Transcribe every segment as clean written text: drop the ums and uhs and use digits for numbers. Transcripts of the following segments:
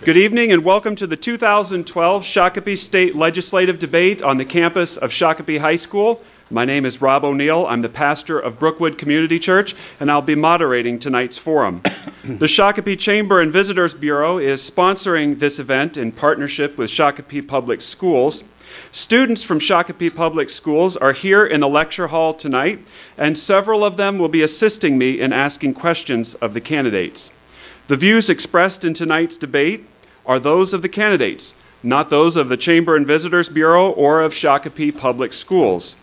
Good evening and welcome to the 2012 Shakopee State Legislative Debate on the campus of Shakopee High School. My name is Rob O'Neill. I'm the pastor of Brookwood Community Church, and I'll be moderating tonight's forum. The Shakopee Chamber and Visitors Bureau is sponsoring this event in partnership with Shakopee Public Schools. Students from Shakopee Public Schools are here in the lecture hall tonight, and several of them will be assisting me in asking questions of the candidates. The views expressed in tonight's debate are those of the candidates, not those of the Chamber and Visitors Bureau or of Shakopee Public Schools.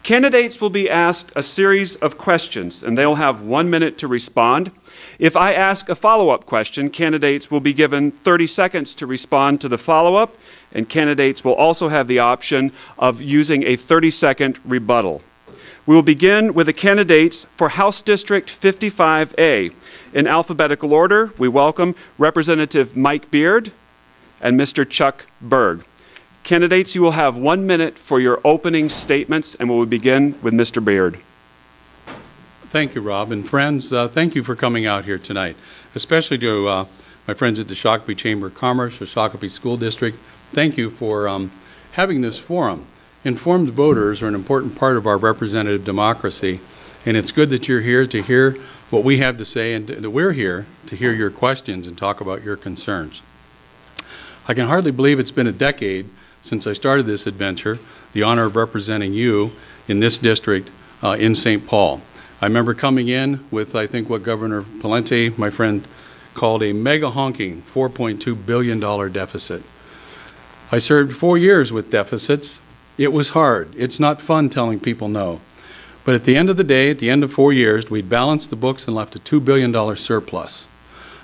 Candidates will be asked a series of questions, and they'll have 1 minute to respond. If I ask a follow-up question, candidates will be given 30 seconds to respond to the follow-up, and candidates will also have the option of using a 30-second rebuttal. We will begin with the candidates for House District 55A. In alphabetical order, we welcome Representative Mike Beard and Mr. Chuck Berg. Candidates, you will have 1 minute for your opening statements, and we will begin with Mr. Beard. Thank you, Rob. And friends, thank you for coming out here tonight, especially to my friends at the Shakopee Chamber of Commerce, the Shakopee School District. Thank you for having this forum. Informed voters are an important part of our representative democracy, and it's good that you're here to hear what we have to say, and that we're here to hear your questions and talk about your concerns. I can hardly believe it's been a decade since I started this adventure, the honor of representing you in this district in St. Paul. I remember coming in with, I think, what Governor Palente, my friend, called a mega honking $4.2 billion deficit. I served 4 years with deficits. It was hard. It's not fun telling people no. But at the end of the day, at the end of 4 years, we balanced the books and left a $2 billion surplus.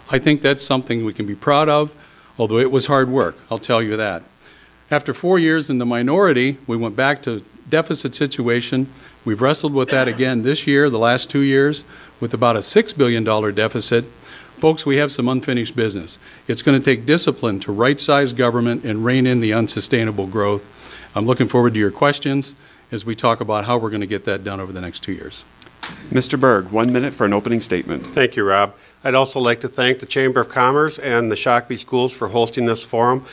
I think that's something we can be proud of, although it was hard work, I'll tell you that. After 4 years in the minority, we went back to deficit situation. We've wrestled with that again this year, the last 2 years, with about a $6 billion deficit. Folks, we have some unfinished business. It's going to take discipline to right-size government and rein in the unsustainable growth. I'm looking forward to your questions as we talk about how we're going to get that done over the next 2 years. Mr. Berg, 1 minute for an opening statement. Thank you, Rob. I'd also like to thank the Chamber of Commerce and the Shakopee Schools for hosting this forum.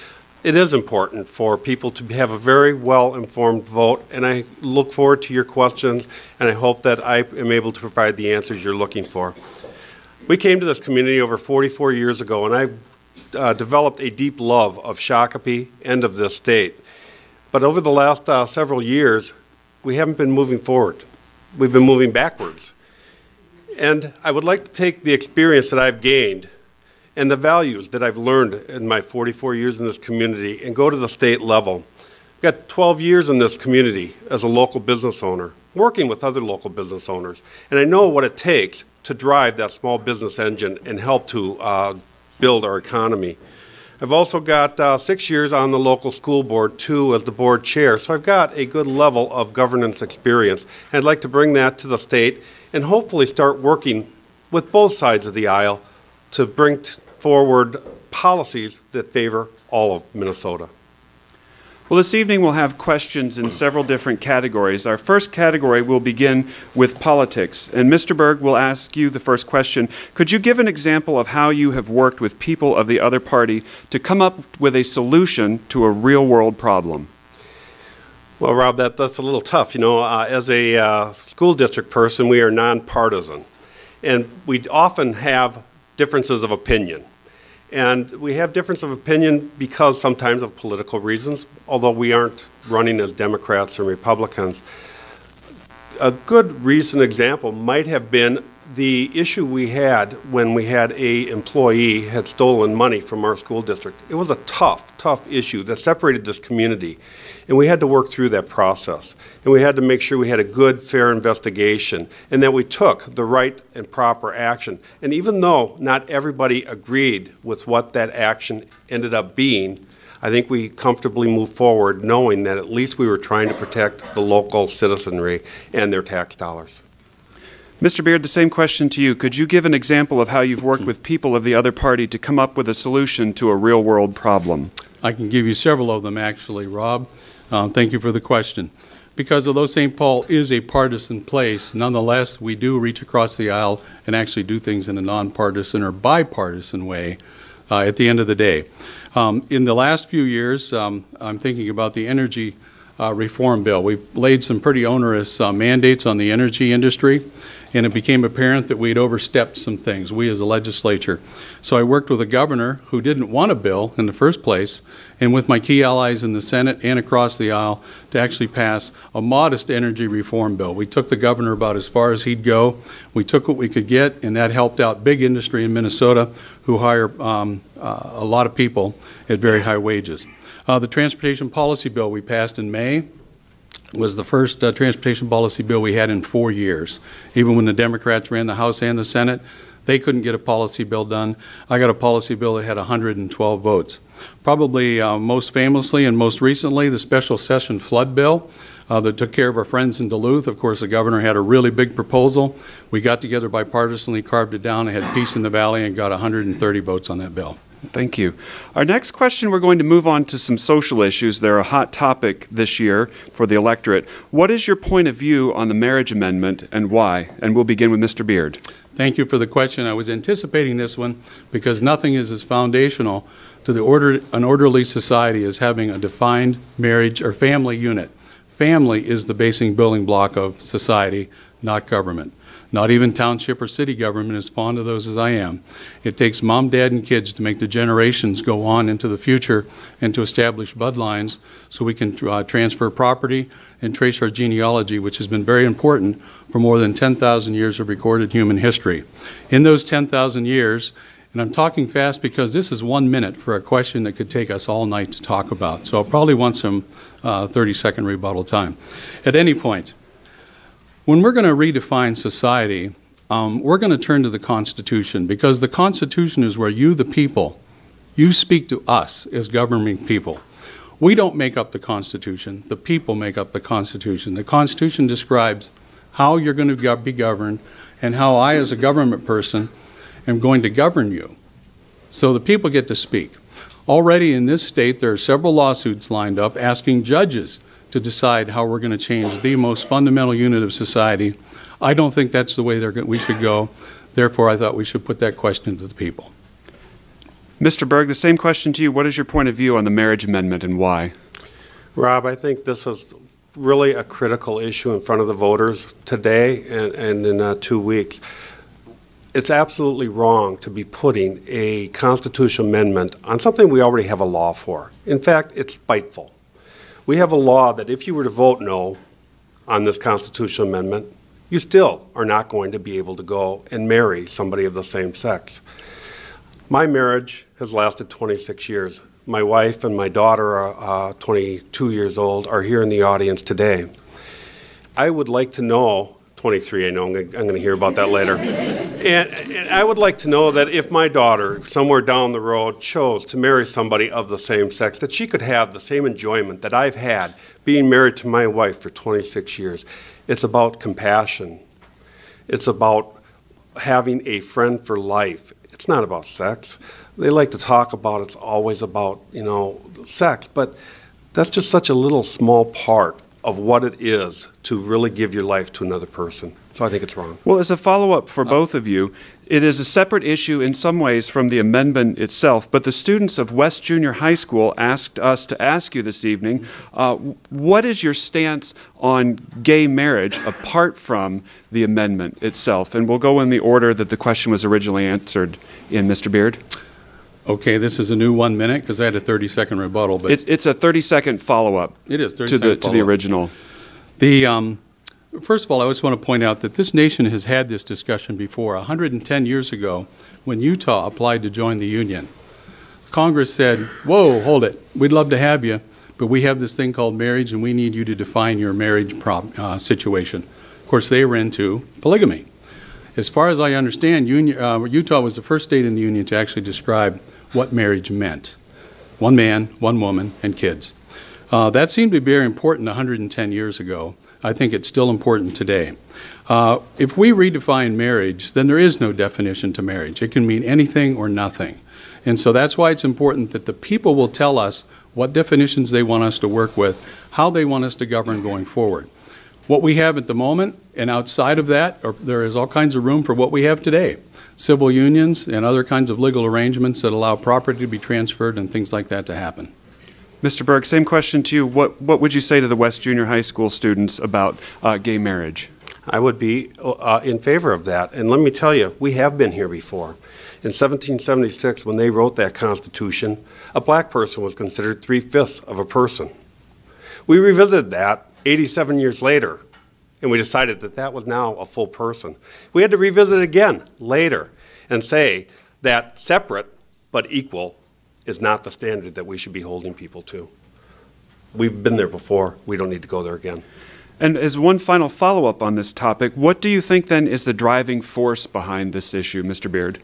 It is important for people to have a very well-informed vote, and I look forward to your questions, and I hope that I am able to provide the answers you're looking for. We came to this community over 44 years ago, and I've developed a deep love of Shakopee and of this state. But over the last several years, we haven't been moving forward. We've been moving backwards. And I would like to take the experience that I've gained and the values that I've learned in my 44 years in this community and go to the state level. I've got 12 years in this community as a local business owner, working with other local business owners. And I know what it takes to drive that small business engine and help to build our economy. I've also got 6 years on the local school board, 2 as the board chair, so I've got a good level of governance experience. And I'd like to bring that to the state and hopefully start working with both sides of the aisle to bring forward policies that favor all of Minnesota. Well, this evening we'll have questions in several different categories. Our first category will begin with politics. And Mr. Berg will ask you the first question. Could you give an example of how you have worked with people of the other party to come up with a solution to a real-world problem? Well, Rob, that's a little tough. You know, as a school district person, we are nonpartisan. And we often have differences of opinion. And we have difference of opinion because sometimes of political reasons, although we aren't running as Democrats and Republicans. A good recent example might have been the issue we had when we had an employee had stolen money from our school district. It was a tough issue that separated this community. And we had to work through that process. And we had to make sure we had a good, fair investigation and that we took the right and proper action. And even though not everybody agreed with what that action ended up being, I think we comfortably moved forward knowing that at least we were trying to protect the local citizenry and their tax dollars. Mr. Beard, the same question to you. Could you give an example of how you've worked with people of the other party to come up with a solution to a real-world problem? I can give you several of them, actually, Rob. Thank you for the question. Because although St. Paul is a partisan place, nonetheless, we do reach across the aisle and actually do things in a nonpartisan or bipartisan way. at the end of the day. In the last few years, I'm thinking about the energy reform bill. We've laid some pretty onerous mandates on the energy industry, and it became apparent that we'd overstepped some things, we as a legislature. So I worked with a governor who didn't want a bill in the first place, and with my key allies in the Senate and across the aisle to actually pass a modest energy reform bill. We took the governor about as far as he'd go. We took what we could get, and that helped out big industry in Minnesota who hire a lot of people at very high wages. The transportation policy bill we passed in May was the first transportation policy bill we had in 4 years. Even when the Democrats ran the House and the Senate, they couldn't get a policy bill done. I got a policy bill that had 112 votes. Probably most famously and most recently, the special session flood bill that took care of our friends in Duluth. Of course, the governor had a really big proposal. We got together bipartisanly, carved it down, and had peace in the valley, and got 130 votes on that bill. Thank you. Our next question, we're going to move on to some social issues. They're a hot topic this year for the electorate. What is your point of view on the marriage amendment and why? And we'll begin with Mr. Beard. Thank you for the question. I was anticipating this one because nothing is as foundational to an orderly society as having a defined marriage or family unit. Family is the basic building block of society, not government. Not even township or city government, as fond of those as I am. It takes mom, dad, and kids to make the generations go on into the future and to establish bloodlines so we can transfer property and trace our genealogy, which has been very important for more than 10,000 years of recorded human history. In those 10,000 years, and I'm talking fast because this is 1 minute for a question that could take us all night to talk about, so I'll probably want some 30-second rebuttal time. At any point, when we're going to redefine society, we're going to turn to the Constitution, because the Constitution is where you, the people, you speak to us as governing people. We don't make up the Constitution. The people make up the Constitution. The Constitution describes how you're going to be governed and how I, as a government person, am going to govern you. So the people get to speak. Already in this state, there are several lawsuits lined up asking judges to decide how we're going to change the most fundamental unit of society. I don't think that's the way we should go. Therefore, I thought we should put that question to the people. Mr. Berg, the same question to you. What is your point of view on the marriage amendment and why? Rob, I think this is really a critical issue in front of the voters today and in 2 weeks. It's absolutely wrong to be putting a constitutional amendment on something we already have a law for. In fact, it's spiteful. We have a law that if you were to vote no on this constitutional amendment, you still are not going to be able to go and marry somebody of the same sex. My marriage has lasted 26 years. My wife and my daughter, 22 years old, are here in the audience today. I would like to know, 23, I know, I'm going to hear about that later. And I would like to know that if my daughter, somewhere down the road, chose to marry somebody of the same sex, that she could have the same enjoyment that I've had being married to my wife for 26 years. It's about compassion. It's about having a friend for life. It's not about sex. They like to talk about it's always about, sex, but that's just such a little small part of what it is to really give your life to another person. So I think it's wrong. Well, as a follow-up for both of you, it is a separate issue in some ways from the amendment itself, but the students of West Junior High School asked us to ask you this evening, what is your stance on gay marriage apart from the amendment itself? And we'll go in the order that the question was originally answered in, Mr. Beard. Okay, this is a new 1 minute because I had a 30-second rebuttal. But it's a 30-second follow-up. It is 30-second to the original. First of all, I just want to point out that this nation has had this discussion before. 110 years ago, when Utah applied to join the Union, Congress said, whoa, hold it. We'd love to have you, but we have this thing called marriage, and we need you to define your marriage situation. Of course, they were into polygamy. As far as I understand, Utah was the first state in the Union to actually describe what marriage meant. One man, one woman, and kids. That seemed to be very important 110 years ago. I think it's still important today. If we redefine marriage, then there is no definition to marriage. It can mean anything or nothing. And so that's why it's important that the people will tell us what definitions they want us to work with, how they want us to govern going forward. What we have at the moment, and outside of that, there is all kinds of room for what we have today. Civil unions and other kinds of legal arrangements that allow property to be transferred and things like that to happen. Mr. Berg, same question to you. What would you say to the West Junior High School students about gay marriage? I would be in favor of that. And let me tell you, we have been here before. In 1776, when they wrote that Constitution, a black person was considered 3/5 of a person. We revisited that 87 years later, and we decided that that was now a full person. We had to revisit it again later and say that separate but equal is not the standard that we should be holding people to. We've been there before. We don't need to go there again. And as one final follow-up on this topic, what do you think then is the driving force behind this issue, Mr. Beard?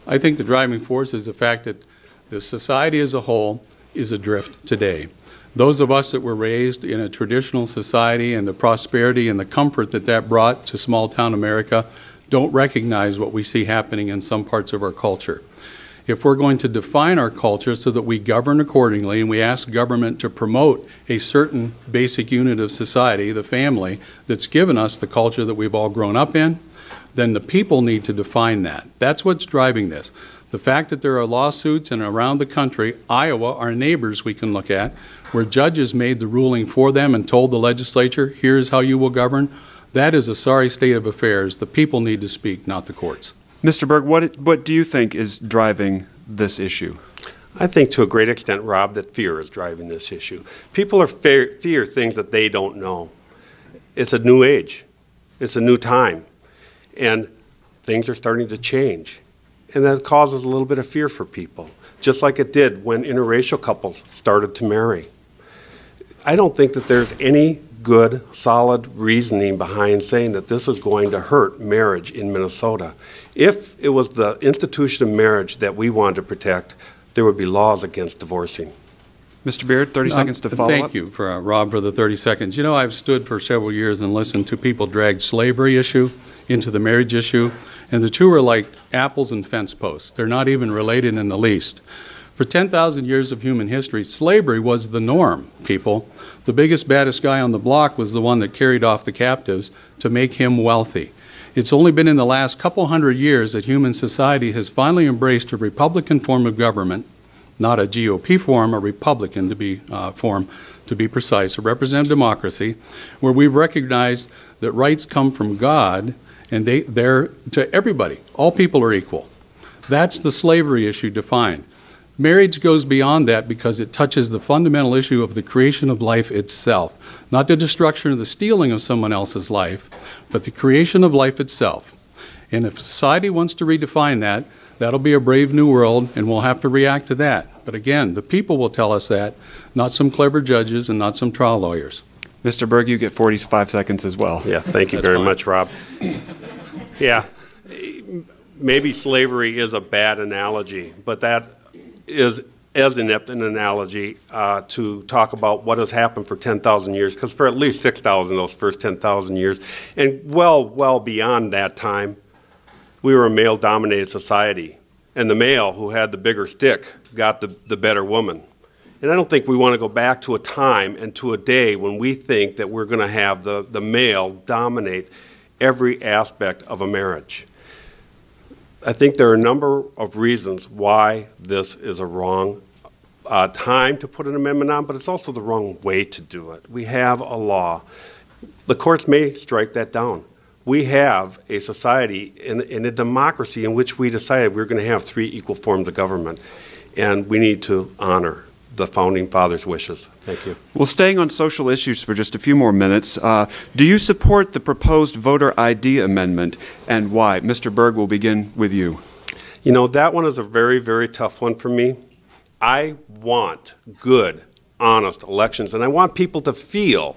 I think the driving force is the fact that the society as a whole is adrift today. Those of us that were raised in a traditional society and the prosperity and the comfort that that brought to small-town America don't recognize what we see happening in some parts of our culture. If we're going to define our culture so that we govern accordingly and we ask government to promote a certain basic unit of society, the family, that's given us the culture that we've all grown up in, then the people need to define that. That's what's driving this. The fact that there are lawsuits and around the country, Iowa, our neighbors we can look at, where judges made the ruling for them and told the legislature, here's how you will govern, that is a sorry state of affairs. The people need to speak, not the courts. Mr. Berg, what do you think is driving this issue? I think to a great extent, Rob, that fear is driving this issue. People are fear things that they don't know. It's a new age. It's a new time. And things are starting to change. And that causes a little bit of fear for people, just like it did when interracial couples started to marry. I don't think that there's any good, solid reasoning behind saying that this is going to hurt marriage in Minnesota. If it was the institution of marriage that we wanted to protect, there would be laws against divorcing. Mr. Beard, 30 seconds to follow up. Thank you, Rob, for the 30 seconds. You know, I've stood for several years and listened to people drag slavery issue into the marriage issue, and the two are like apples and fence posts. They're not even related in the least. For 10,000 years of human history, slavery was the norm, people. The biggest, baddest guy on the block was the one that carried off the captives to make him wealthy. It's only been in the last couple hundred years that human society has finally embraced a Republican form of government, not a GOP form, a Republican form, to be precise, a representative democracy, where we've recognized that rights come from God and they're to everybody. All people are equal. That's the slavery issue defined. Marriage goes beyond that because it touches the fundamental issue of the creation of life itself. Not the destruction or the stealing of someone else's life, but the creation of life itself. And if society wants to redefine that, that'll be a brave new world, and we'll have to react to that. But again, the people will tell us that, not some clever judges and not some trial lawyers. Mr. Berg, you get 45 seconds as well. Yeah, thank you very much, Rob. Yeah, maybe slavery is a bad analogy, but that is as inept an analogy to talk about what has happened for 10,000 years, because for at least 6,000 those first 10,000 years, and well beyond that time, we were a male-dominated society, and the male who had the bigger stick got the better woman. And I don't think we want to go back to a time and to a day when we think that we're going to have the male dominate every aspect of a marriage. I think there are a number of reasons why this is a wrong time to put an amendment on, but it's also the wrong way to do it. We have a law. The courts may strike that down. We have a society in a democracy in which we decided we're going to have 3 equal forms of government, and we need to honor the Founding Fathers' wishes. Thank you. Well, staying on social issues for just a few more minutes, do you support the proposed voter ID amendment, and why? Mr. Berg, we'll begin with you. You know, that one is a very, very tough one for me. I want good, honest elections, and I want people to feel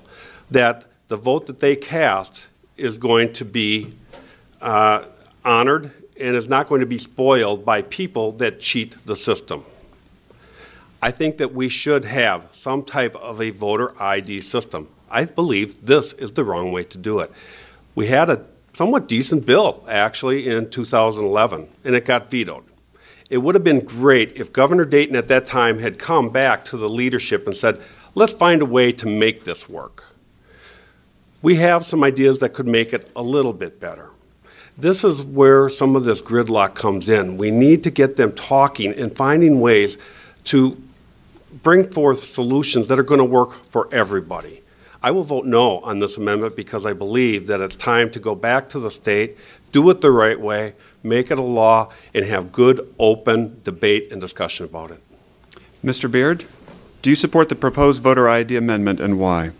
that the vote that they cast is going to be honored and is not going to be spoiled by people that cheat the system. I think that we should have some type of a voter ID system. I believe this is the wrong way to do it. We had a somewhat decent bill, actually, in 2011, and it got vetoed. It would have been great if Governor Dayton at that time had come back to the leadership and said, let's find a way to make this work. We have some ideas that could make it a little bit better. This is where some of this gridlock comes in. We need to get them talking and finding ways to bring forth solutions that are going to work for everybody. I will vote no on this amendment because I believe that it's time to go back to the state, do it the right way, make it a law, and have good, open debate and discussion about it. Mr. Beard, do you support the proposed voter ID amendment and why?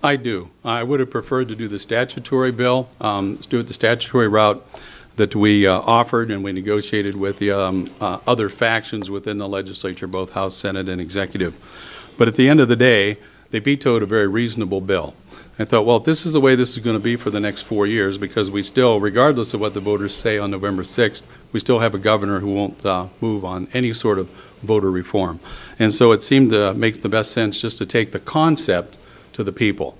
I do. I would have preferred to do the statutory bill, do it the statutory route that we offered and we negotiated with the other factions within the legislature, both House, Senate, and Executive. But at the end of the day, they vetoed a very reasonable bill. I thought, well, if this is the way this is going to be for the next 4 years, because we still, regardless of what the voters say on November 6th, we still have a governor who won't move on any sort of voter reform. And so it seemed to make the best sense just to take the concept to the people.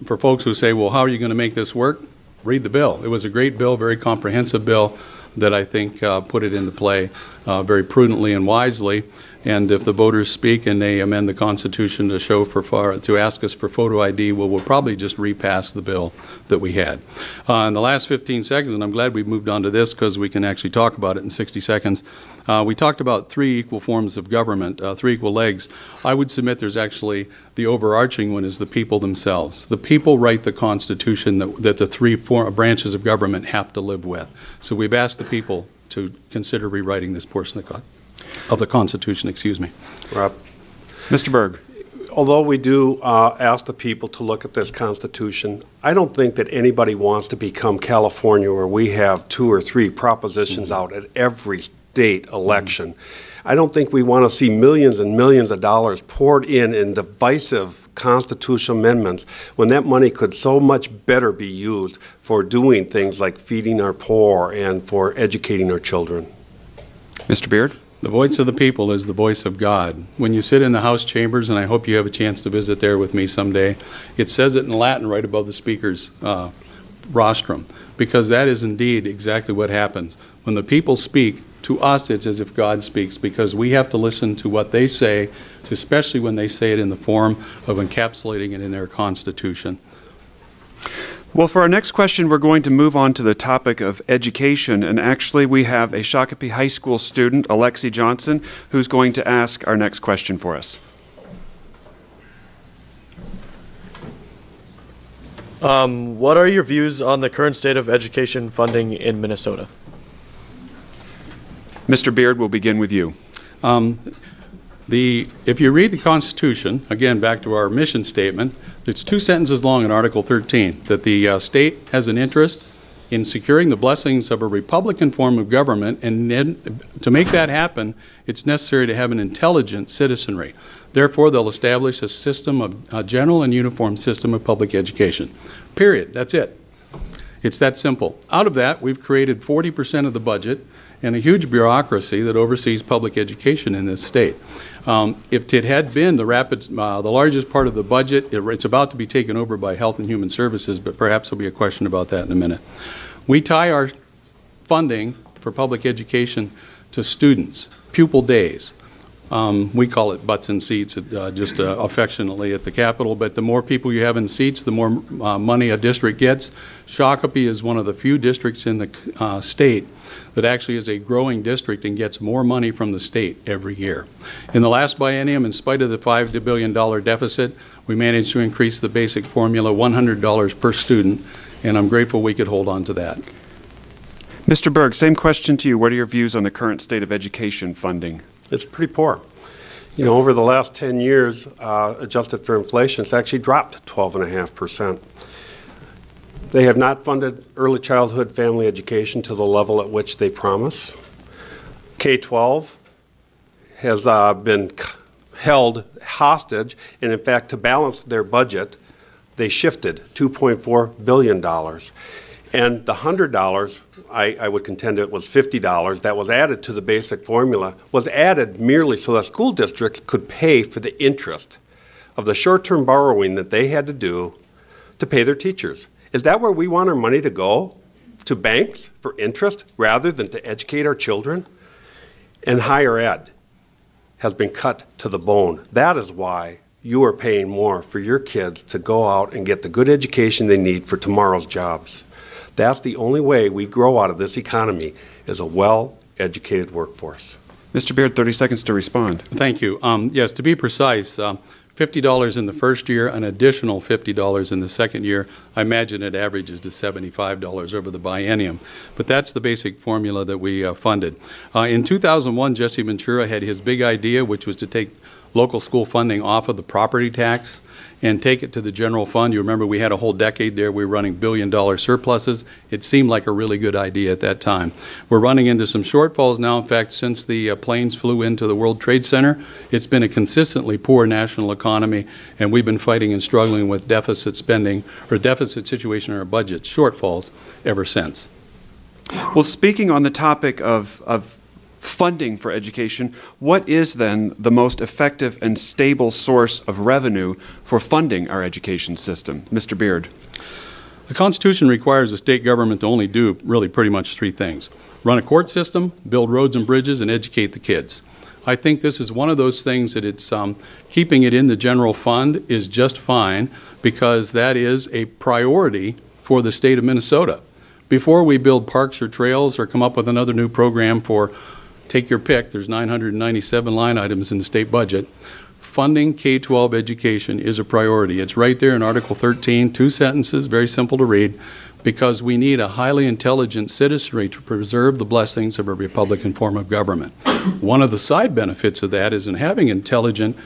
For folks who say, well, how are you going to make this work? Read the bill. It was a great bill, very comprehensive bill that I think put it into play very prudently and wisely. And if the voters speak and they amend the Constitution to to ask us for photo ID, well, we'll probably just repass the bill that we had. In the last 15 seconds, and I'm glad we moved on to this because we can actually talk about it in 60 seconds, we talked about 3 equal forms of government, 3 equal legs. I would submit there's actually the overarching one is the people themselves. The people write the Constitution that the 3 branches of government have to live with. So we've asked the people to consider rewriting this portion of the Constitution, excuse me. Rob. Mr. Berg. Although we do ask the people to look at this Constitution, I don't think that anybody wants to become California where we have 2 or 3 propositions out at every state election. I don't think we want to see millions and millions of dollars poured in divisive constitutional amendments when that money could so much better be used for doing things like feeding our poor and for educating our children. Mr. Beard. The voice of the people is the voice of God. When you sit in the House chambers, and I hope you have a chance to visit there with me someday, it says it in Latin right above the speaker's rostrum, because that is indeed exactly what happens. When the people speak, to us it's as if God speaks, because we have to listen to what they say, especially when they say it in the form of encapsulating it in their Constitution. Well, for our next question, we're going to move on to the topic of education, and actually we have a Shakopee High School student, Alexi Johnson, who's going to ask our next question for us. What are your views on the current state of education funding in Minnesota? Mr. Beard, we'll begin with you. If you read the Constitution, again, back to our mission statement, it's 2 sentences long in Article 13, that the state has an interest in securing the blessings of a Republican form of government, and then, to make that happen, it's necessary to have an intelligent citizenry. Therefore, they'll establish a system of a general and uniform system of public education. Period. That's it. It's that simple. Out of that, we've created 40% of the budget and a huge bureaucracy that oversees public education in this state. If it had been the largest part of the budget, it's about to be taken over by Health and Human Services, but perhaps there'll be a question about that in a minute. We tie our funding for public education to students, pupil days. We call it butts and seats, just affectionately at the Capitol, but the more people you have in seats, the more money a district gets. Shakopee is one of the few districts in the state that actually is a growing district and gets more money from the state every year. In the last biennium, in spite of the $5 billion deficit, we managed to increase the basic formula $100 per student, and I'm grateful we could hold on to that. Mr. Berg, same question to you. What are your views on the current state of education funding? It's pretty poor. You know, over the last 10 years, adjusted for inflation, it's actually dropped 12.5%. They have not funded early childhood family education to the level at which they promise. K-12 has been held hostage, and in fact, to balance their budget, they shifted $2.4 billion. And the $100, I would contend it was $50, that was added to the basic formula, was added merely so that school districts could pay for the interest of the short-term borrowing that they had to do to pay their teachers. Is that where we want our money to go? To banks for interest rather than to educate our children? And higher ed has been cut to the bone. That is why you are paying more for your kids to go out and get the good education they need for tomorrow's jobs. That's the only way we grow out of this economy, is a well-educated workforce. Mr. Beard, 30 seconds to respond. Thank you. Yes, to be precise, $50 in the first year, an additional $50 in the second year. I imagine it averages to $75 over the biennium. But that's the basic formula that we funded. In 2001, Jesse Ventura had his big idea, which was to take local school funding off of the property tax and take it to the general fund. You remember we had a whole decade there. We were running billion-dollar surpluses. It seemed like a really good idea at that time. We're running into some shortfalls now. In fact, since the planes flew into the World Trade Center, it's been a consistently poor national economy, and we've been fighting and struggling with deficit spending or deficit situation in our budget, shortfalls, ever since. Well, speaking on the topic of funding for education, what is then the most effective and stable source of revenue for funding our education system? Mr. Beard. The Constitution requires the state government to only do really pretty much three things: run a court system, build roads and bridges, and educate the kids. I think this is one of those things that it's keeping it in the general fund is just fine, because that is a priority for the state of Minnesota. Before we build parks or trails or come up with another new program for, take your pick, there's 997 line items in the state budget, funding K-12 education is a priority. It's right there in Article 13, 2 sentences, very simple to read, because we need a highly intelligent citizenry to preserve the blessings of a Republican form of government. One of the side benefits of that is in having intelligent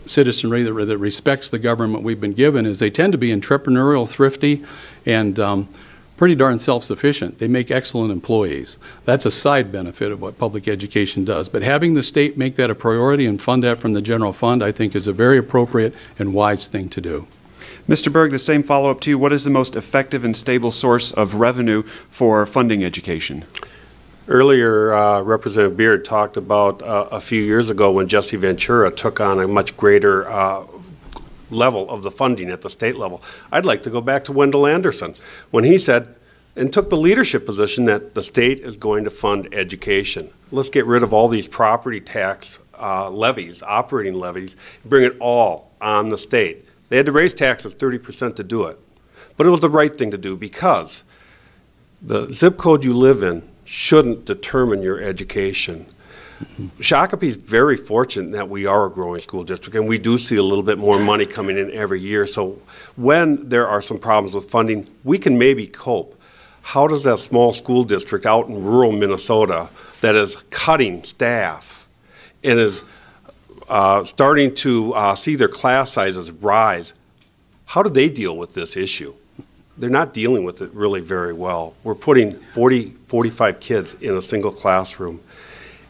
citizenry that respects the government we've been given is they tend to be entrepreneurial, thrifty, and pretty darn self-sufficient. They make excellent employees. That's a side benefit of what public education does. But having the state make that a priority and fund that from the general fund, I think, is a very appropriate and wise thing to do. Mr. Berg, the same follow-up to you. What is the most effective and stable source of revenue for funding education? Earlier, Representative Beard talked about a few years ago when Jesse Ventura took on a much greater level of the funding at the state level. I'd like to go back to Wendell Anderson when he said and took the leadership position that the state is going to fund education. Let's get rid of all these property tax levies, operating levies, bring it all on the state. They had to raise taxes 30% to do it. But it was the right thing to do, because the zip code you live in shouldn't determine your education. Shakopee is very fortunate that we are a growing school district, and we do see a little bit more money coming in every year. So when there are some problems with funding, we can maybe cope. How does that small school district out in rural Minnesota that is cutting staff and is starting to see their class sizes rise, how do they deal with this issue? They're not dealing with it really very well. We're putting 40, 45 kids in a single classroom,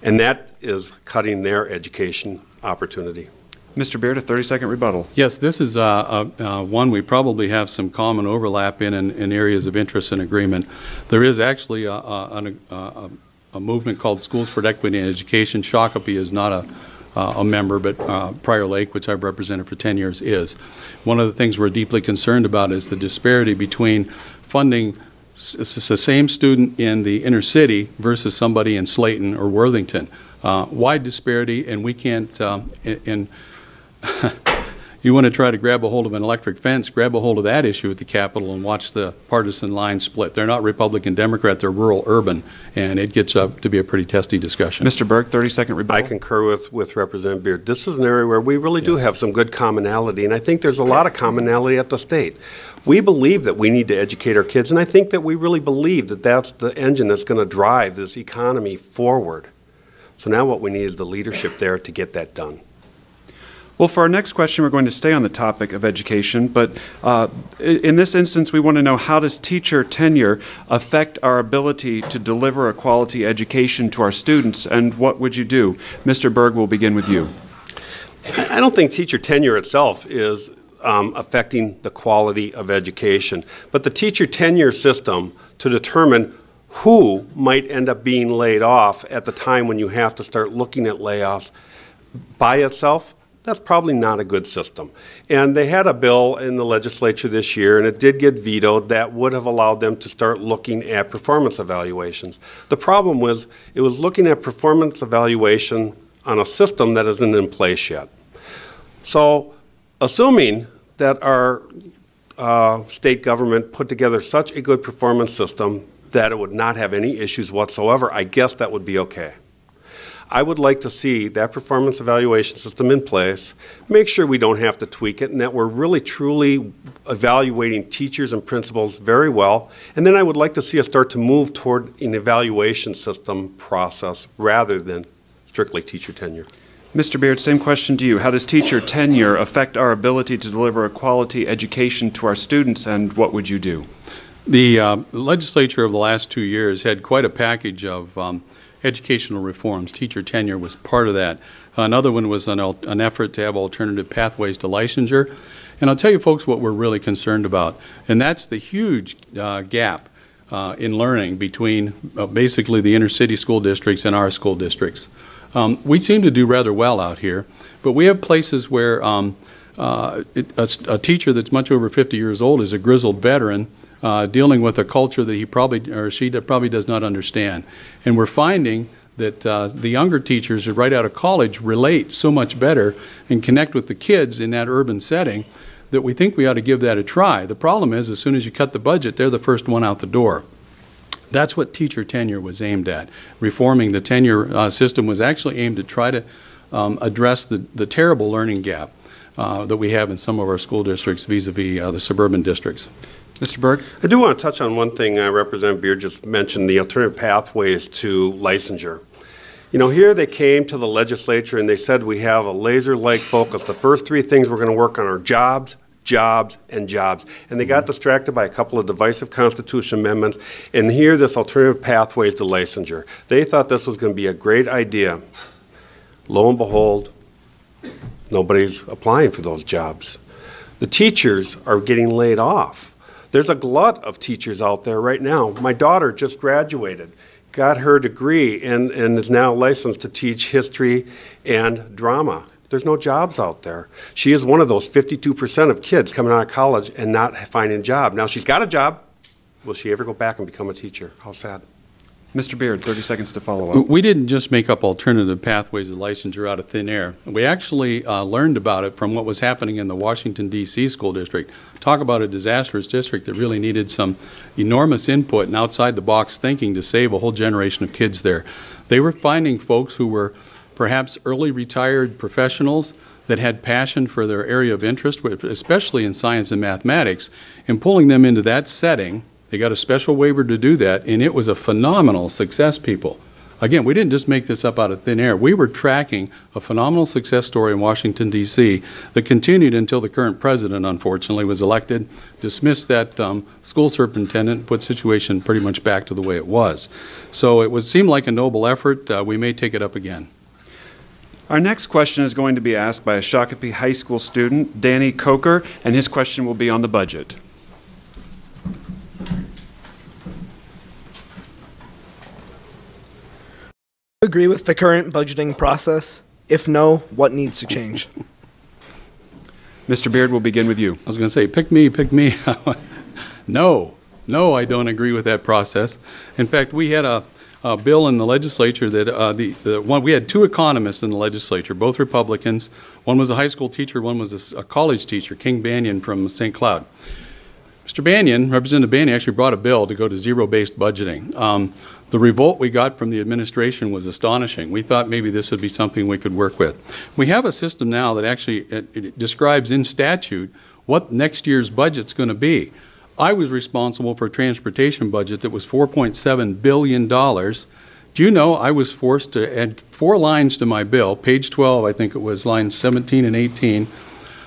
and that is cutting their education opportunity. Mr. Beard, a 30-second rebuttal. Yes, this is one we probably have some common overlap in areas of interest and agreement. There is actually a movement called Schools for Equity in Education. Shakopee is not a member, but Prior Lake, which I've represented for 10 years, is. One of the things we're deeply concerned about is the disparity between funding the same student in the inner city versus somebody in Slayton or Worthington. Wide disparity, and we can't, you want to try to grab a hold of an electric fence, grab a hold of that issue at the Capitol and watch the partisan line split. They're not Republican, Democrat, they're rural, urban, and it gets up to be a pretty testy discussion. Mr. Berg, 30-second rebuttal. I concur with Representative Beard. This is an area where we really do have some good commonality, and I think there's a lot of commonality at the state. We believe that we need to educate our kids, and I think that we really believe that that's the engine that's going to drive this economy forward. So now what we need is the leadership there to get that done. Well, for our next question, we're going to stay on the topic of education, but in this instance, we want to know, how does teacher tenure affect our ability to deliver a quality education to our students, and what would you do? Mr. Berg, we'll begin with you. I don't think teacher tenure itself is affecting the quality of education, but the teacher tenure system to determine who might end up being laid off at the time when you have to start looking at layoffs by itself, that's probably not a good system. And they had a bill in the legislature this year, and it did get vetoed, that would have allowed them to start looking at performance evaluations. The problem was, it was looking at performance evaluation on a system that isn't in place yet. So, assuming that our state government put together such a good performance system that it would not have any issues whatsoever, I guess that would be okay. I would like to see that performance evaluation system in place, make sure we don't have to tweak it, and that we're really truly evaluating teachers and principals very well. And then I would like to see us start to move toward an evaluation system process rather than strictly teacher tenure. Mr. Beard, same question to you. How does teacher tenure affect our ability to deliver a quality education to our students, and what would you do? The legislature of the last 2 years had quite a package of educational reforms. Teacher tenure was part of that. Another one was an effort to have alternative pathways to licensure. And I'll tell you folks what we're really concerned about, and that's the huge gap in learning between basically the inner city school districts and our school districts. We seem to do rather well out here, but we have places where a teacher that's much over 50 years old is a grizzled veteran dealing with a culture that he probably or she probably does not understand. And we're finding that the younger teachers who right out of college relate so much better and connect with the kids in that urban setting that we think we ought to give that a try. The problem is, as soon as you cut the budget, they're the first one out the door. That's what teacher tenure was aimed at. Reforming the tenure system was actually aimed to try to address the terrible learning gap that we have in some of our school districts vis-a-vis the suburban districts. Mr. Berg? I do want to touch on one thing Representative Beard just mentioned, the alternative pathways to licensure. You know, here they came to the legislature and they said we have a laser-like focus. The first three things we're going to work on are jobs, jobs, and jobs. And they got distracted by a couple of divisive Constitution amendments, and here this alternative pathways to licensure. They thought this was going to be a great idea. Lo and behold, nobody's applying for those jobs. The teachers are getting laid off. There's a glut of teachers out there right now. My daughter just graduated, got her degree, and is now licensed to teach history and drama. There's no jobs out there. She is one of those 52% of kids coming out of college and not finding a job. Now she's got a job. Will she ever go back and become a teacher? How sad. Mr. Beard, 30 seconds to follow up. We didn't just make up alternative pathways of licensure out of thin air. We actually learned about it from what was happening in the Washington, D.C. school district. Talk about a disastrous district that really needed some enormous input and outside-the-box thinking to save a whole generation of kids there. They were finding folks who were perhaps early retired professionals that had passion for their area of interest, especially in science and mathematics, and pulling them into that setting. They got a special waiver to do that, and it was a phenomenal success, people. Again, we didn't just make this up out of thin air. We were tracking a phenomenal success story in Washington, D.C. that continued until the current president, unfortunately, was elected, dismissed that school superintendent, and put the situation pretty much back to the way it was. So it seemed like a noble effort. We may take it up again. Our next question is going to be asked by a Shakopee High School student, Danny Coker, and his question will be on the budget. Agree with the current budgeting process? If no, what needs to change? Mr. Beard, we'll begin with you. I was going to say, pick me, pick me. No, I don't agree with that process. In fact, we had a bill in the legislature that we had two economists in the legislature, both Republicans. One was a high school teacher, one was a college teacher, King Banyan from St. Cloud. Mr. Banyan, Representative Banyan, actually brought a bill to go to zero-based budgeting. The revolt we got from the administration was astonishing. We thought maybe this would be something we could work with. We have a system now that actually it describes in statute what next year's budget's going to be. I was responsible for a transportation budget that was $4.7 billion. Do you know I was forced to add 4 lines to my bill, page 12, I think it was, lines 17 and 18.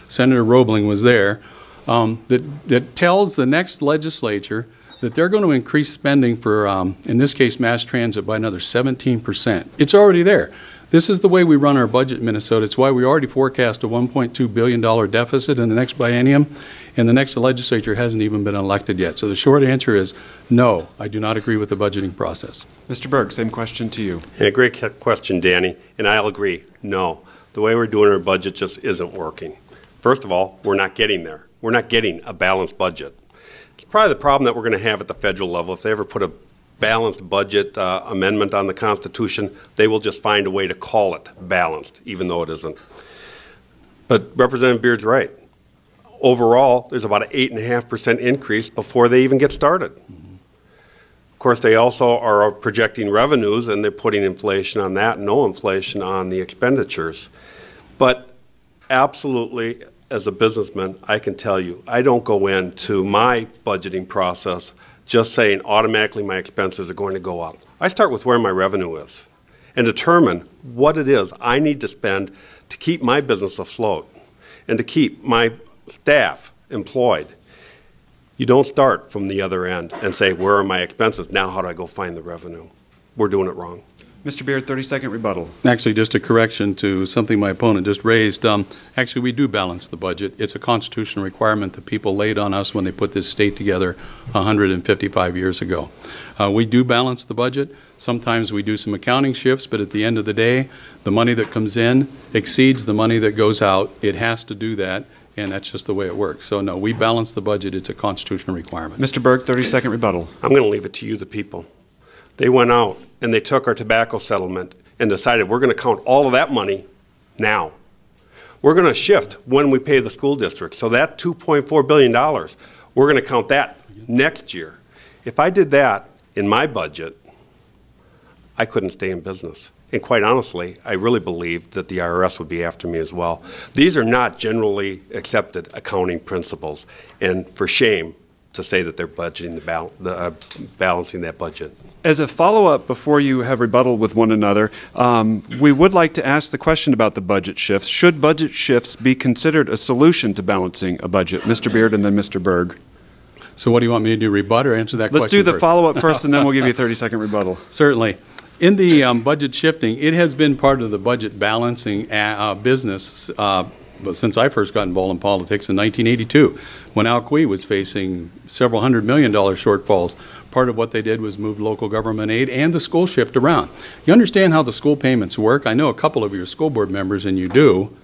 Senator Roebling was there. That tells the next legislature that they're going to increase spending for, in this case, mass transit by another 17%. It's already there. This is the way we run our budget in Minnesota. It's why we already forecast a $1.2 billion deficit in the next biennium, and the next legislature hasn't even been elected yet. So the short answer is no, I do not agree with the budgeting process. Mr. Berg, same question to you. Yeah, great question, Danny, and I'll agree, no. The way we're doing our budget just isn't working. First of all, we're not getting there. We're not getting a balanced budget. It's probably the problem that we're going to have at the federal level if they ever put a balanced budget amendment on the Constitution, they will just find a way to call it balanced, even though it isn't. But Representative Beard's right. Overall, there's about an 8.5% increase before they even get started. Of course, they also are projecting revenues, and they're putting inflation on that, no inflation on the expenditures. But absolutely, as a businessman, I can tell you, I don't go into my budgeting process just saying automatically my expenses are going to go up. I start with where my revenue is and determine what it is I need to spend to keep my business afloat and to keep my staff employed. You don't start from the other end and say, where are my expenses? Now how do I go find the revenue? We're doing it wrong. Mr. Beard, 30-second rebuttal. Actually, just a correction to something my opponent just raised. Actually, we do balance the budget. It's a constitutional requirement that people laid on us when they put this state together 155 years ago. We do balance the budget. Sometimes we do some accounting shifts, but at the end of the day, the money that comes in exceeds the money that goes out. It has to do that, and that's just the way it works. So, no, we balance the budget. It's a constitutional requirement. Mr. Berg, 30-second rebuttal. I'm going to leave it to you, the people. They went out and they took our tobacco settlement and decided we're going to count all of that money now. We're going to shift when we pay the school district. So that $2.4 billion, we're going to count that next year. If I did that in my budget, I couldn't stay in business. And quite honestly, I really believe that the IRS would be after me as well. These are not generally accepted accounting principles. And for shame to say that they're budgeting balancing that budget. As a follow-up, before you have rebuttal with one another, we would like to ask the question about the budget shifts. Should budget shifts be considered a solution to balancing a budget? Mr. Beard and then Mr. Berg. So what do you want me to do, rebut or answer that question? Let's do the first? follow-up first, and then we'll give you a 30-second rebuttal. Certainly. In the budget shifting, it has been part of the budget balancing business since I first got involved in politics in 1982, when Al Quie was facing several $100 million shortfalls. Part of what they did was move local government aid and the school shift around. You understand how the school payments work? I know a couple of your school board members, and you do.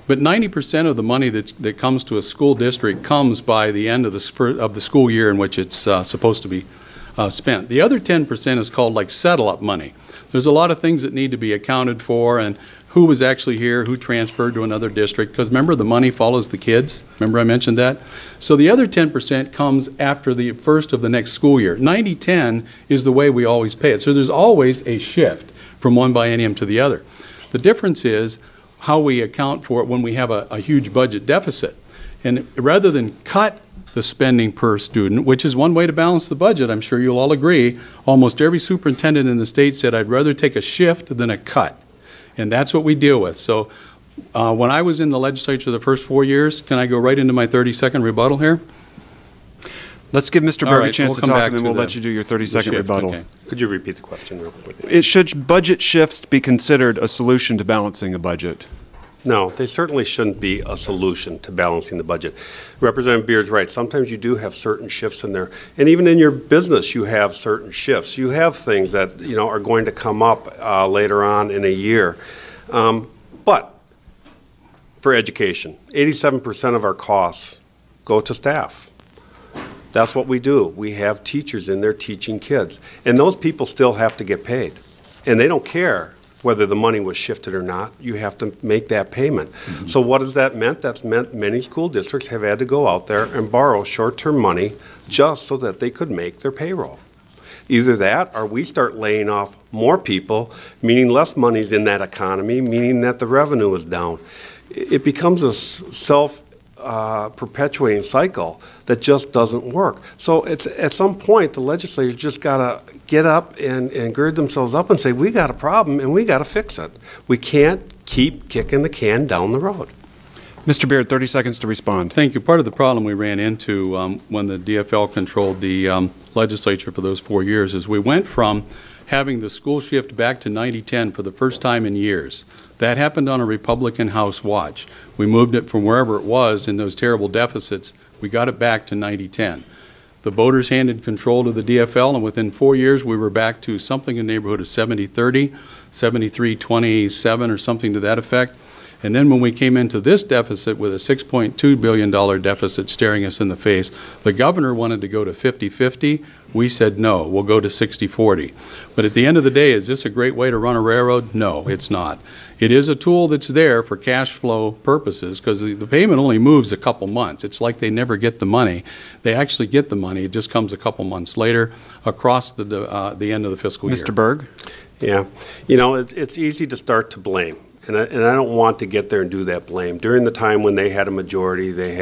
But 90% of the money that comes to a school district comes by the end of the school year in which it's supposed to be spent. The other 10% is called like settle-up money. There's a lot of things that need to be accounted for, and who was actually here, who transferred to another district, because remember, the money follows the kids. Remember I mentioned that? So the other 10% comes after the first of the next school year. 90-10 is the way we always pay it. So there's always a shift from one biennium to the other. The difference is how we account for it when we have a huge budget deficit. And rather than cut the spending per student, which is one way to balance the budget, I'm sure you'll all agree, almost every superintendent in the state said, I'd rather take a shift than a cut. And that's what we deal with. So when I was in the legislature the first 4 years, can I go right into my 30-second rebuttal here? Let's give Mr. Berg a chance to talk, and then we'll the let you do your 30-second rebuttal. Okay. Could you repeat the question real quick? Should budget shifts be considered a solution to balancing a budget? No, they certainly shouldn't be a solution to balancing the budget. Representative Beard's right. Sometimes you do have certain shifts in there. And even in your business, you have certain shifts. You have things that, you know, are going to come up later on in a year. But for education, 87% of our costs go to staff. That's what we do. We have teachers in there teaching kids. And those people still have to get paid. And they don't care whether the money was shifted or not. You have to make that payment. Mm-hmm. So what has that meant? That's meant many school districts have had to go out there and borrow short-term money just so that they could make their payroll. Either that, or we start laying off more people, meaning less money's in that economy, meaning that the revenue is down. It becomes a perpetuating cycle that just doesn't work. So it's, at some point, the legislators just got to get up and gird themselves up and say, we got a problem and we got to fix it. We can't keep kicking the can down the road. Mr. Beard, 30 seconds to respond. Thank you. Part of the problem we ran into when the DFL controlled the legislature for those 4 years is we went from having the school shift back to 90-10 for the first time in years. That happened on a Republican House watch. We moved it from wherever it was in those terrible deficits. We got it back to 90-10. The voters handed control to the DFL, and within 4 years we were back to something in the neighborhood of 70-30, 73-27 or something to that effect. And then when we came into this deficit with a $6.2 billion deficit staring us in the face, the governor wanted to go to 50-50. We said no, we'll go to 60-40. But at the end of the day, is this a great way to run a railroad? No, it's not. It is a tool that's there for cash flow purposes because the payment only moves a couple months. It's like they never get the money. They actually get the money. It just comes a couple months later across the end of the fiscal year. Mr. Berg? Yeah. You know, it's easy to start to blame. And I don't want to get there and do that blame. During the time when they had a majority, they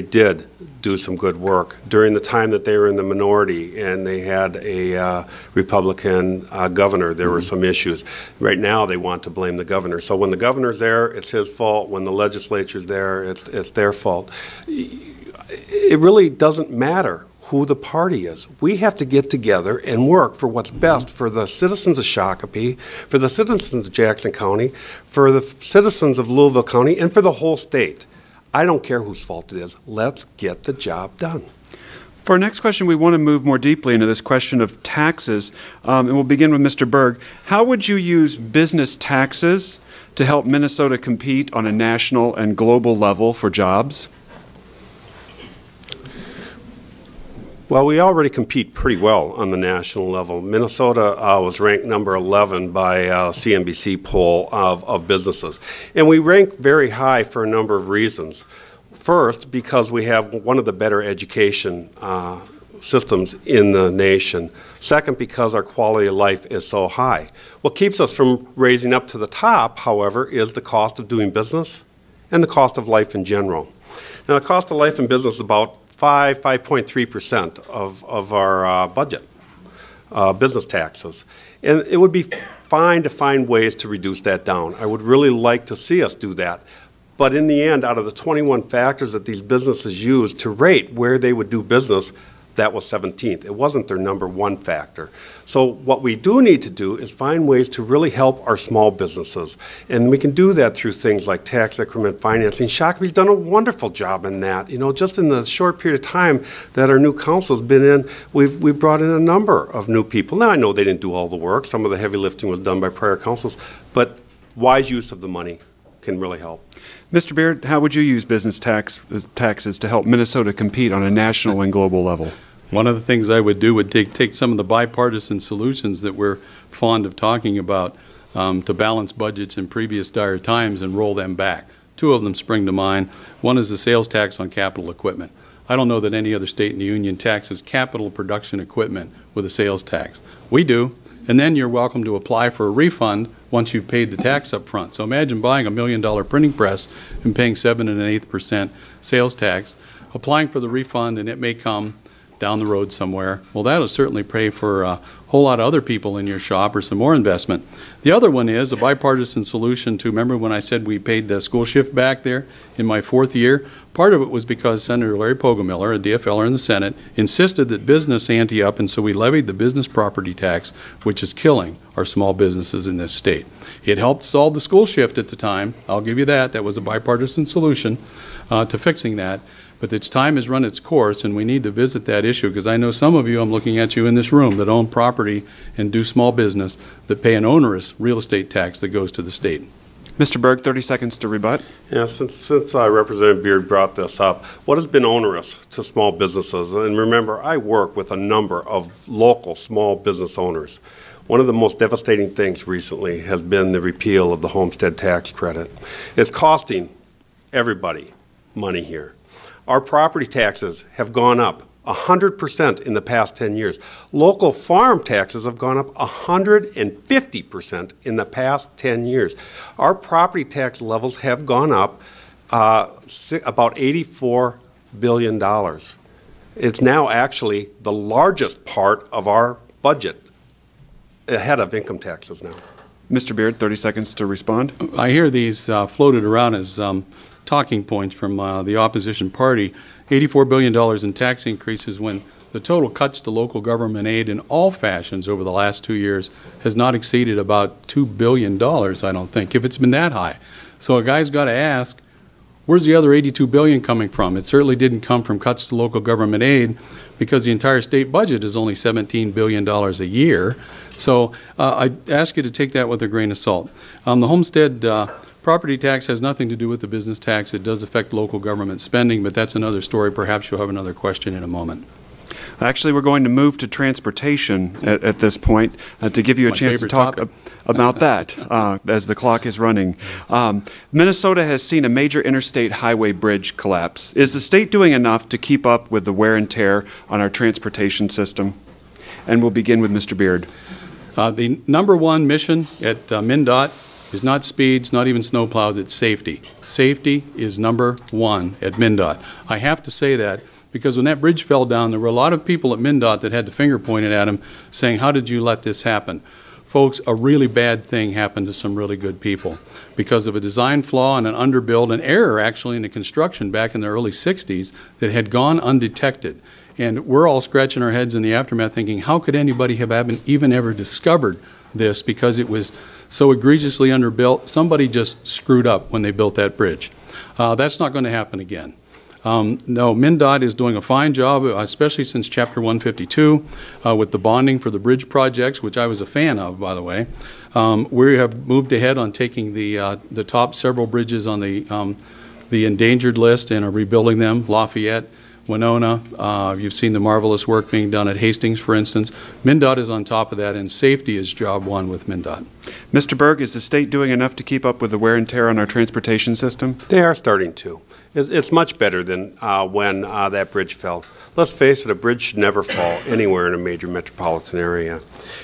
did do some good work. During the time that they were in the minority and they had a Republican governor, there were some issues. Right now, they want to blame the governor. So when the governor's there, it's his fault. When the legislature's there, it's their fault. It really doesn't matter who the party is. We have to get together and work for what's best for the citizens of Shakopee, for the citizens of Jackson County, for the citizens of Louisville County, and for the whole state. I don't care whose fault it is. Let's get the job done. For our next question, we want to move more deeply into this question of taxes, and we'll begin with Mr. Berg. How would you use business taxes to help Minnesota compete on a national and global level for jobs? Well, we already compete pretty well on the national level. Minnesota was ranked number 11 by a CNBC poll of businesses. And we rank very high for a number of reasons. First, because we have one of the better education systems in the nation. Second, because our quality of life is so high. What keeps us from raising up to the top, however, is the cost of doing business and the cost of life in general. Now, the cost of life in business is about 5.3% of our budget, business taxes. And it would be fine to find ways to reduce that down. I would really like to see us do that. But in the end, out of the 21 factors that these businesses use to rate where they would do business, that was 17th. It wasn't their number one factor. So what we do need to do is find ways to really help our small businesses. And we can do that through things like tax increment financing. Shakopee's done a wonderful job in that. You know, just in the short period of time that our new council's been in, we've brought in a number of new people. Now, I know they didn't do all the work. Some of the heavy lifting was done by prior councils. But wise use of the money can really help. Mr. Beard, how would you use business taxes to help Minnesota compete on a national and global level? One of the things I would do would take some of the bipartisan solutions that we're fond of talking about to balance budgets in previous dire times and roll them back. Two of them spring to mind. One is the sales tax on capital equipment. I don't know that any other state in the union taxes capital production equipment with a sales tax. We do. And then you're welcome to apply for a refund once you've paid the tax up front. So imagine buying $1 million printing press and paying 7 1/8% sales tax, applying for the refund, and it may come down the road somewhere. Well, that'll certainly pay for a whole lot of other people in your shop or some more investment. The other one is a bipartisan solution to, remember when I said we paid the school shift back there in my 4th year? Part of it was because Senator Larry Poggemiller, a DFLer in the Senate, insisted that business ante up, and so we levied the business property tax, which is killing our small businesses in this state. It helped solve the school shift at the time. I'll give you that. That was a bipartisan solution to fixing that. But its time has run its course, and we need to visit that issue, because I know some of you, I'm looking at you in this room, that own property and do small business that pay an onerous real estate tax that goes to the state. Mr. Berg, 30 seconds to rebut. Yeah, since Representative Beard brought this up, what has been onerous to small businesses? And remember, I work with a number of local small business owners. One of the most devastating things recently has been the repeal of the homestead tax credit. It's costing everybody money here. Our property taxes have gone up 100% in the past 10 years. Local farm taxes have gone up 150% in the past 10 years. Our property tax levels have gone up about $84 billion. It's now actually the largest part of our budget, ahead of income taxes now. Mr. Beard, 30 seconds to respond. I hear these floated around as talking points from the opposition party. $84 billion in tax increases when the total cuts to local government aid in all fashions over the last 2 years has not exceeded about $2 billion, I don't think, if it's been that high. So a guy's got to ask, where's the other $82 billion coming from? It certainly didn't come from cuts to local government aid, because the entire state budget is only $17 billion a year. So I ask you to take that with a grain of salt. The homestead property tax has nothing to do with the business tax. It does affect local government spending, but that's another story. Perhaps you'll have another question in a moment. Actually, we're going to move to transportation at this point to give you a chance to talk about that as the clock is running. Minnesota has seen a major interstate highway bridge collapse. Is the state doing enough to keep up with the wear and tear on our transportation system? And we'll begin with Mr. Beard. The number one mission at MnDOT is not speeds, not even snowplows, it's safety. Safety is number one at MnDOT. I have to say that because when that bridge fell down, there were a lot of people at MnDOT that had the finger pointed at them saying, how did you let this happen? Folks, a really bad thing happened to some really good people because of a design flaw and an underbuild, an error actually in the construction back in the early 60s that had gone undetected. And we're all scratching our heads in the aftermath thinking, how could anybody have even ever discovered this because it was so egregiously underbuilt? Somebody just screwed up when they built that bridge. That's not going to happen again. No, MnDOT is doing a fine job, especially since Chapter 152, with the bonding for the bridge projects, which I was a fan of, by the way. We have moved ahead on taking the top several bridges on the endangered list and are rebuilding them. Lafayette, Winona, you've seen the marvelous work being done at Hastings, for instance. MnDOT is on top of that, and safety is job one with MnDOT. Mr. Berg, is the state doing enough to keep up with the wear and tear on our transportation system? They are starting to. It's much better than when that bridge fell. Let's face it, a bridge should never fall anywhere in a major metropolitan area.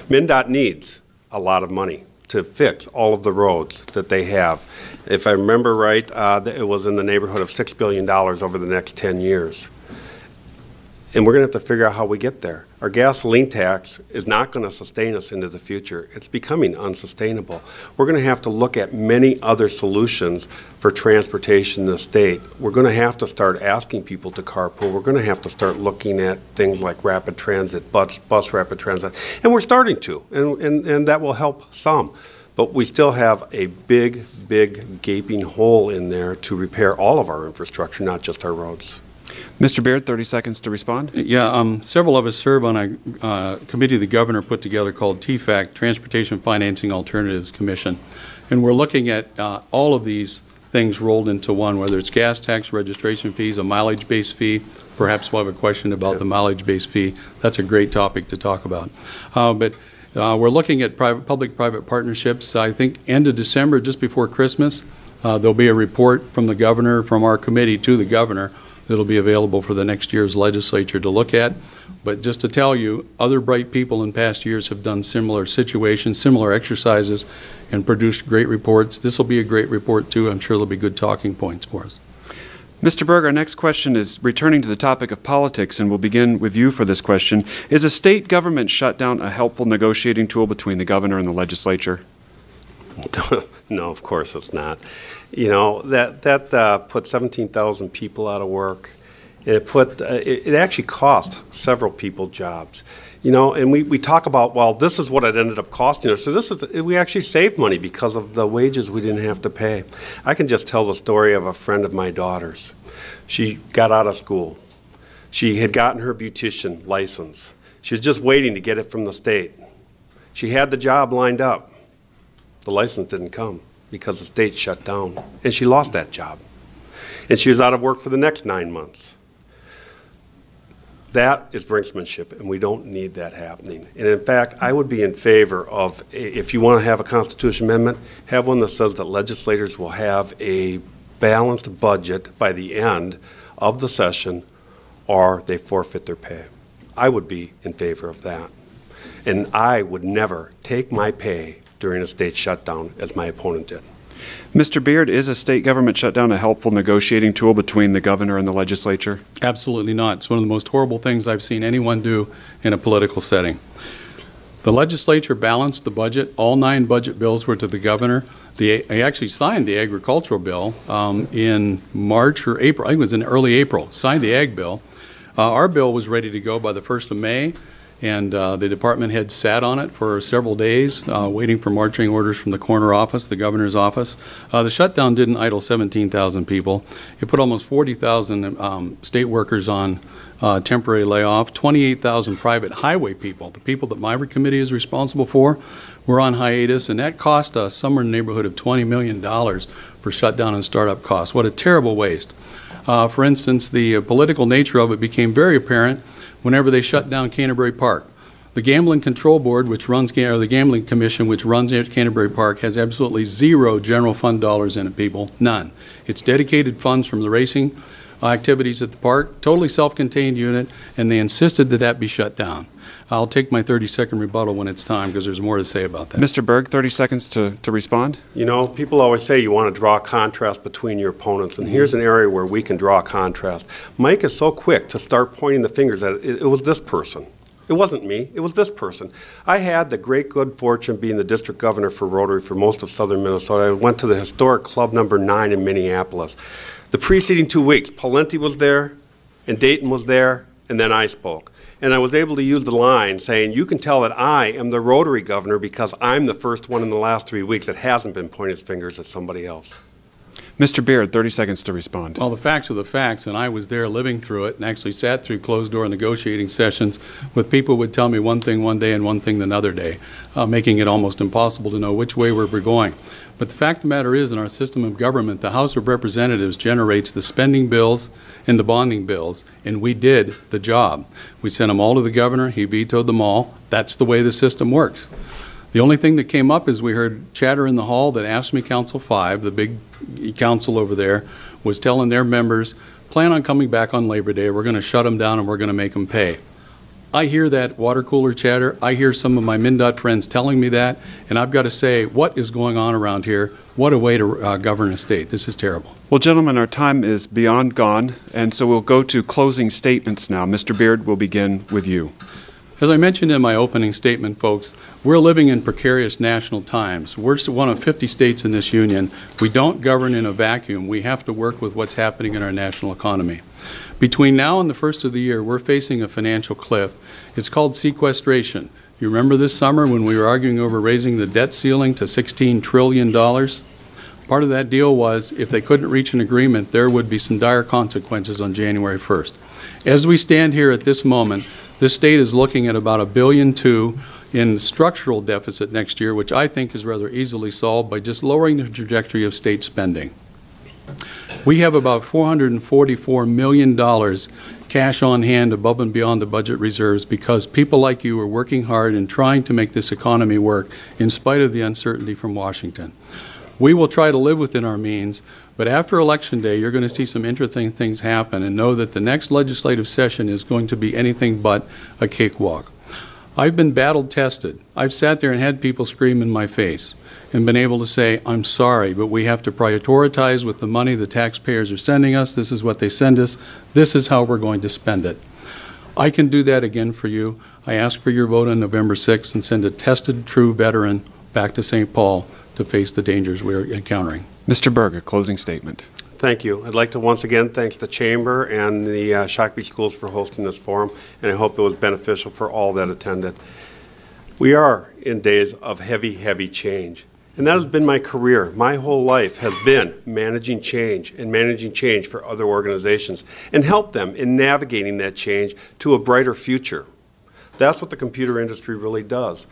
MnDOT needs a lot of money to fix all of the roads that they have. If I remember right, it was in the neighborhood of $6 billion over the next 10 years. And we're going to have to figure out how we get there. Our gasoline tax is not going to sustain us into the future. It's becoming unsustainable. We're going to have to look at many other solutions for transportation in the state. We're going to have to start asking people to carpool. We're going to have to start looking at things like rapid transit, bus rapid transit. And we're starting to, and that will help some. But we still have a big, big gaping hole in there to repair all of our infrastructure, not just our roads. Mr. Beard, 30 seconds to respond. Yeah, several of us serve on a committee the governor put together called TFAC, Transportation Financing Alternatives Commission. And we're looking at all of these things rolled into one, whether it's gas tax, registration fees, a mileage-based fee. Perhaps we'll have a question about the mileage-based fee. That's a great topic to talk about. But we're looking at public-private partnerships. I think end of December, just before Christmas, there'll be a report from the governor, from our committee to the governor, that'll be available for the next year's legislature to look at. But just to tell you, other bright people in past years have done similar situations, similar exercises, and produced great reports. This will be a great report, too. I'm sure there'll be good talking points for us. Mr. Berg, our next question is returning to the topic of politics, and we'll begin with you for this question. Is a state government shutdown a helpful negotiating tool between the governor and the legislature? No, of course it's not. You know, that put 17,000 people out of work. It actually cost several people jobs. You know, and we talk about, well, this is what it ended up costing us. So we actually saved money because of the wages we didn't have to pay. I can just tell the story of a friend of my daughter's. She got out of school. She had gotten her beautician license. She was just waiting to get it from the state. She had the job lined up. The license didn't come because the state shut down, and she lost that job. And she was out of work for the next 9 months. That is brinksmanship, and we don't need that happening. And in fact, I would be in favor of, if you want to have a constitutional amendment, have one that says that legislators will have a balanced budget by the end of the session, or they forfeit their pay. I would be in favor of that. And I would never take my pay during a state shutdown as my opponent did. Mr. Beard, is a state government shutdown a helpful negotiating tool between the governor and the legislature? Absolutely not. It's one of the most horrible things I've seen anyone do in a political setting. The legislature balanced the budget. All 9 budget bills were to the governor. He actually signed the agricultural bill in March or April. I think it was in early April. Signed the ag bill. Our bill was ready to go by the 1st of May. And the department head sat on it for several days, waiting for marching orders from the corner office, the governor's office. The shutdown didn't idle 17,000 people. It put almost 40,000 state workers on temporary layoff. 28,000 private highway people, the people that my committee is responsible for, were on hiatus, and that cost us somewhere in the neighborhood of $20 million for shutdown and startup costs. What a terrible waste. For instance, the political nature of it became very apparent whenever they shut down Canterbury Park. The Gambling Control Board, which runs, or the Gambling Commission, which runs Canterbury Park, has absolutely zero general fund dollars in it, people, none. It's dedicated funds from the racing activities at the park, totally self-contained unit, and they insisted that that be shut down. I'll take my 30-second rebuttal when it's time, because there's more to say about that. Mr. Berg, 30 seconds to respond. You know, people always say you want to draw a contrast between your opponents, and here's an area where we can draw a contrast. Mike is so quick to start pointing the fingers at it was this person. It wasn't me, it was this person. I had the great good fortune being the district governor for Rotary for most of southern Minnesota. I went to the historic Club Number 9 in Minneapolis. The preceding 2 weeks, Palenti was there, and Dayton was there, and then I spoke. And I was able to use the line saying, you can tell that I am the Rotary governor because I'm the first one in the last 3 weeks that hasn't been pointing his fingers at somebody else. Mr. Beard, 30 seconds to respond. Well, the facts are the facts, and I was there living through it and actually sat through closed-door negotiating sessions with people who would tell me one thing one day and one thing another day, making it almost impossible to know which way we were going. But the fact of the matter is, in our system of government, the House of Representatives generates the spending bills and the bonding bills, and we did the job. We sent them all to the governor. He vetoed them all. That's the way the system works. The only thing that came up is we heard chatter in the hall that AFSCME Council 5, the big council over there, was telling their members, plan on coming back on Labor Day. We're going to shut them down and we're going to make them pay. I hear that water cooler chatter. I hear some of my MnDOT friends telling me that, and I've got to say, what is going on around here? What a way to govern a state. This is terrible. Well, gentlemen, our time is beyond gone, and so we'll go to closing statements now. Mr. Beard, we'll begin with you. As I mentioned in my opening statement, folks, we're living in precarious national times. We're one of 50 states in this union. We don't govern in a vacuum. We have to work with what's happening in our national economy. Between now and the first of the year, we're facing a financial cliff. It's called sequestration. You remember this summer when we were arguing over raising the debt ceiling to $16 trillion? Part of that deal was if they couldn't reach an agreement, there would be some dire consequences on January 1st. As we stand here at this moment, this state is looking at about $1.2 billion in structural deficit next year, which I think is rather easily solved by just lowering the trajectory of state spending. We have about $444 million cash on hand above and beyond the budget reserves because people like you are working hard and trying to make this economy work in spite of the uncertainty from Washington. We will try to live within our means, but after Election Day, you're going to see some interesting things happen, and know that the next legislative session is going to be anything but a cakewalk. I've been battle tested. I've sat there and had people scream in my face and been able to say, I'm sorry, but we have to prioritize with the money the taxpayers are sending us. This is what they send us. This is how we're going to spend it. I can do that again for you. I ask for your vote on November 6th and send a tested, true veteran back to St. Paul to face the dangers we're encountering. Mr. Berg, a closing statement. Thank you. I'd like to once again thank the Chamber and the Shakopee Schools for hosting this forum, and I hope it was beneficial for all that attended. We are in days of heavy, heavy change, and that has been my career. My whole life has been managing change and managing change for other organizations and help them in navigating that change to a brighter future. That's what the computer industry really does.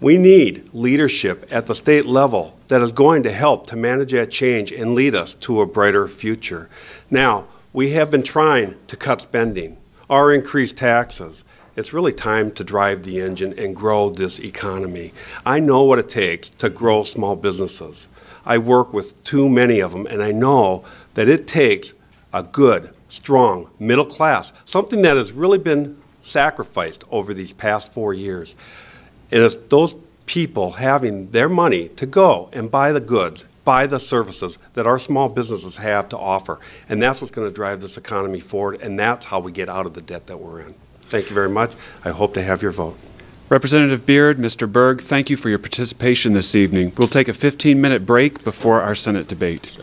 We need leadership at the state level that is going to help to manage that change and lead us to a brighter future. Now, we have been trying to cut spending or increase taxes. It's really time to drive the engine and grow this economy. I know what it takes to grow small businesses. I work with too many of them, and I know that it takes a good, strong middle class, something that has really been sacrificed over these past 4 years. And it's those people having their money to go and buy the goods, buy the services that our small businesses have to offer. And that's what's going to drive this economy forward, and that's how we get out of the debt that we're in. Thank you very much. I hope to have your vote. Representative Beard, Mr. Berg, thank you for your participation this evening. We'll take a 15-minute break before our Senate debate.